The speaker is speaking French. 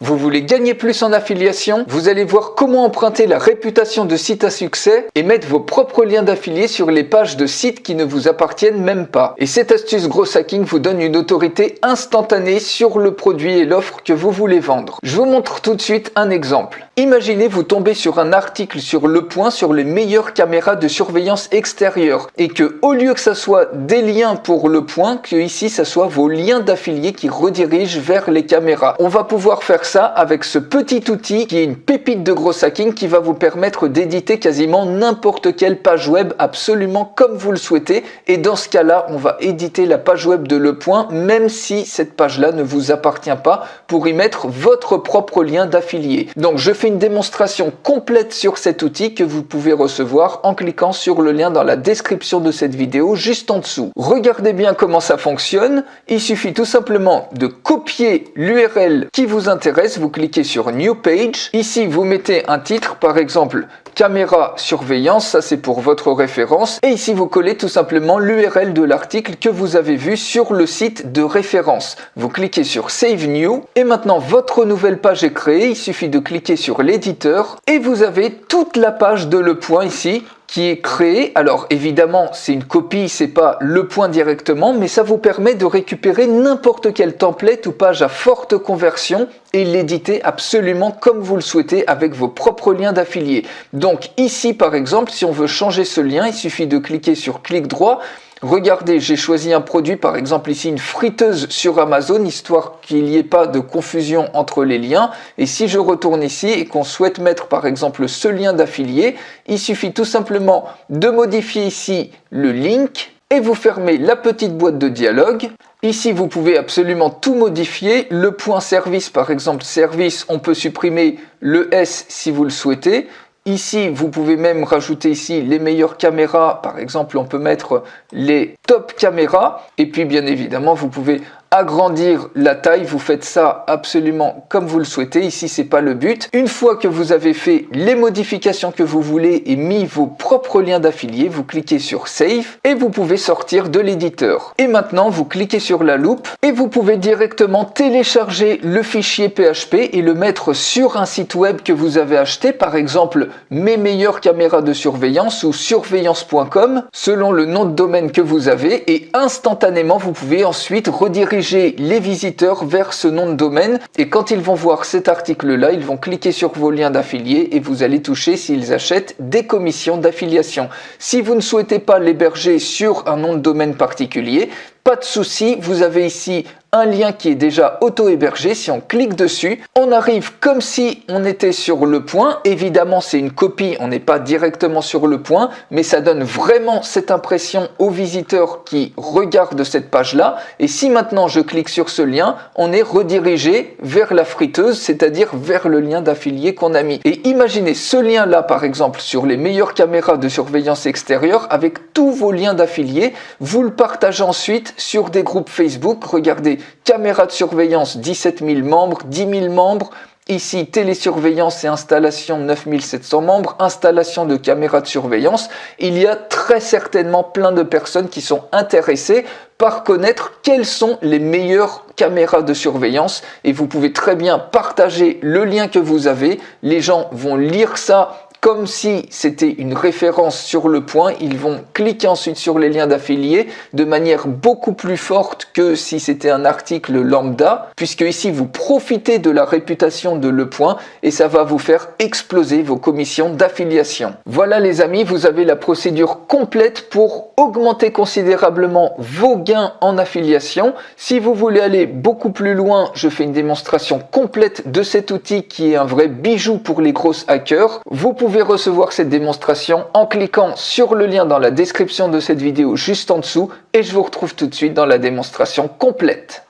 Vous voulez gagner plus en affiliation? Vous allez voir comment emprunter la réputation de site à succès et mettre vos propres liens d'affiliés sur les pages de sites qui ne vous appartiennent même pas. Et cette astuce Growth Hacking vous donne une autorité instantanée sur le produit et l'offre que vous voulez vendre. Je vous montre tout de suite un exemple. Imaginez vous tombez sur un article sur Le Point sur les meilleures caméras de surveillance extérieure et que au lieu que ça soit des liens pour Le Point, que ici ça soit vos liens d'affiliés qui redirigent vers les caméras. On va pouvoir faire ça avec ce petit outil qui est une pépite de Growth Hacking qui va vous permettre d'éditer quasiment n'importe quelle page web absolument comme vous le souhaitez. Et dans ce cas-là, on va éditer la page web de Le Point même si cette page-là ne vous appartient pas pour y mettre votre propre lien d'affilié. Donc je fais une démonstration complète sur cet outil que vous pouvez recevoir en cliquant sur le lien dans la description de cette vidéo juste en dessous. Regardez bien comment ça fonctionne. Il suffit tout simplement de copier l'URL qui vous intéresse. Vous cliquez sur New Page. Ici, vous mettez un titre, par exemple caméra surveillance, ça c'est pour votre référence. Et ici, vous collez tout simplement l'URL de l'article que vous avez vu sur le site de référence. Vous cliquez sur Save New. Et maintenant, votre nouvelle page est créée. Il suffit de cliquer sur l'éditeur. Et vous avez toute la page de Le Point ici qui est créé. Alors évidemment c'est une copie, c'est pas Le Point directement, mais ça vous permet de récupérer n'importe quel template ou page à forte conversion et l'éditer absolument comme vous le souhaitez avec vos propres liens d'affiliés. Donc ici par exemple, si on veut changer ce lien, il suffit de cliquer sur clic droit. Regardez, j'ai choisi un produit, par exemple ici une friteuse sur Amazon, histoire qu'il n'y ait pas de confusion entre les liens. Et si je retourne ici et qu'on souhaite mettre par exemple ce lien d'affilié, il suffit tout simplement de modifier ici le link et vous fermez la petite boîte de dialogue. Ici, vous pouvez absolument tout modifier. Le point service, par exemple service, on peut supprimer le S si vous le souhaitez. Ici, vous pouvez même rajouter ici les meilleures caméras. Par exemple, on peut mettre les top caméras. Et puis, bien évidemment, vous pouvez agrandir la taille. Vous faites ça absolument comme vous le souhaitez. Ici, c'est pas le but. Une fois que vous avez fait les modifications que vous voulez et mis vos propres liens d'affiliés, vous cliquez sur Save et vous pouvez sortir de l'éditeur. Et maintenant, vous cliquez sur la loupe et vous pouvez directement télécharger le fichier PHP et le mettre sur un site web que vous avez acheté. Par exemple, mes meilleures caméras de surveillance ou surveillance.com selon le nom de domaine que vous avez et instantanément, vous pouvez ensuite rediriger les visiteurs vers ce nom de domaine et quand ils vont voir cet article-là, ils vont cliquer sur vos liens d'affiliés et vous allez toucher, s'ils achètent, des commissions d'affiliation. Si vous ne souhaitez pas l'héberger sur un nom de domaine particulier, pas de souci, vous avez ici un lien qui est déjà auto-hébergé. Si on clique dessus, on arrive comme si on était sur Le Point. Évidemment, c'est une copie, on n'est pas directement sur Le Point, mais ça donne vraiment cette impression aux visiteurs qui regardent cette page-là. Et si maintenant je clique sur ce lien, on est redirigé vers la friteuse, c'est-à-dire vers le lien d'affilié qu'on a mis. Et imaginez ce lien-là, par exemple, sur les meilleures caméras de surveillance extérieure, avec tous vos liens d'affiliés, vous le partagez ensuite sur des groupes Facebook. Regardez, caméra de surveillance, 17 000 membres, 10 000 membres. Ici, télésurveillance et installation, 9 700 membres. Installation de caméras de surveillance. Il y a très certainement plein de personnes qui sont intéressées par connaître quelles sont les meilleures caméras de surveillance. Et vous pouvez très bien partager le lien que vous avez. Les gens vont lire ça comme si c'était une référence sur Le Point. Ils vont cliquer ensuite sur les liens d'affiliés de manière beaucoup plus forte que si c'était un article lambda, puisque ici vous profitez de la réputation de Le Point et ça va vous faire exploser vos commissions d'affiliation. Voilà les amis, vous avez la procédure complète pour augmenter considérablement vos gains en affiliation. Si vous voulez aller beaucoup plus loin, je fais une démonstration complète de cet outil qui est un vrai bijou pour les grosses hackers. Vous pouvez recevoir cette démonstration en cliquant sur le lien dans la description de cette vidéo juste en dessous et je vous retrouve tout de suite dans la démonstration complète.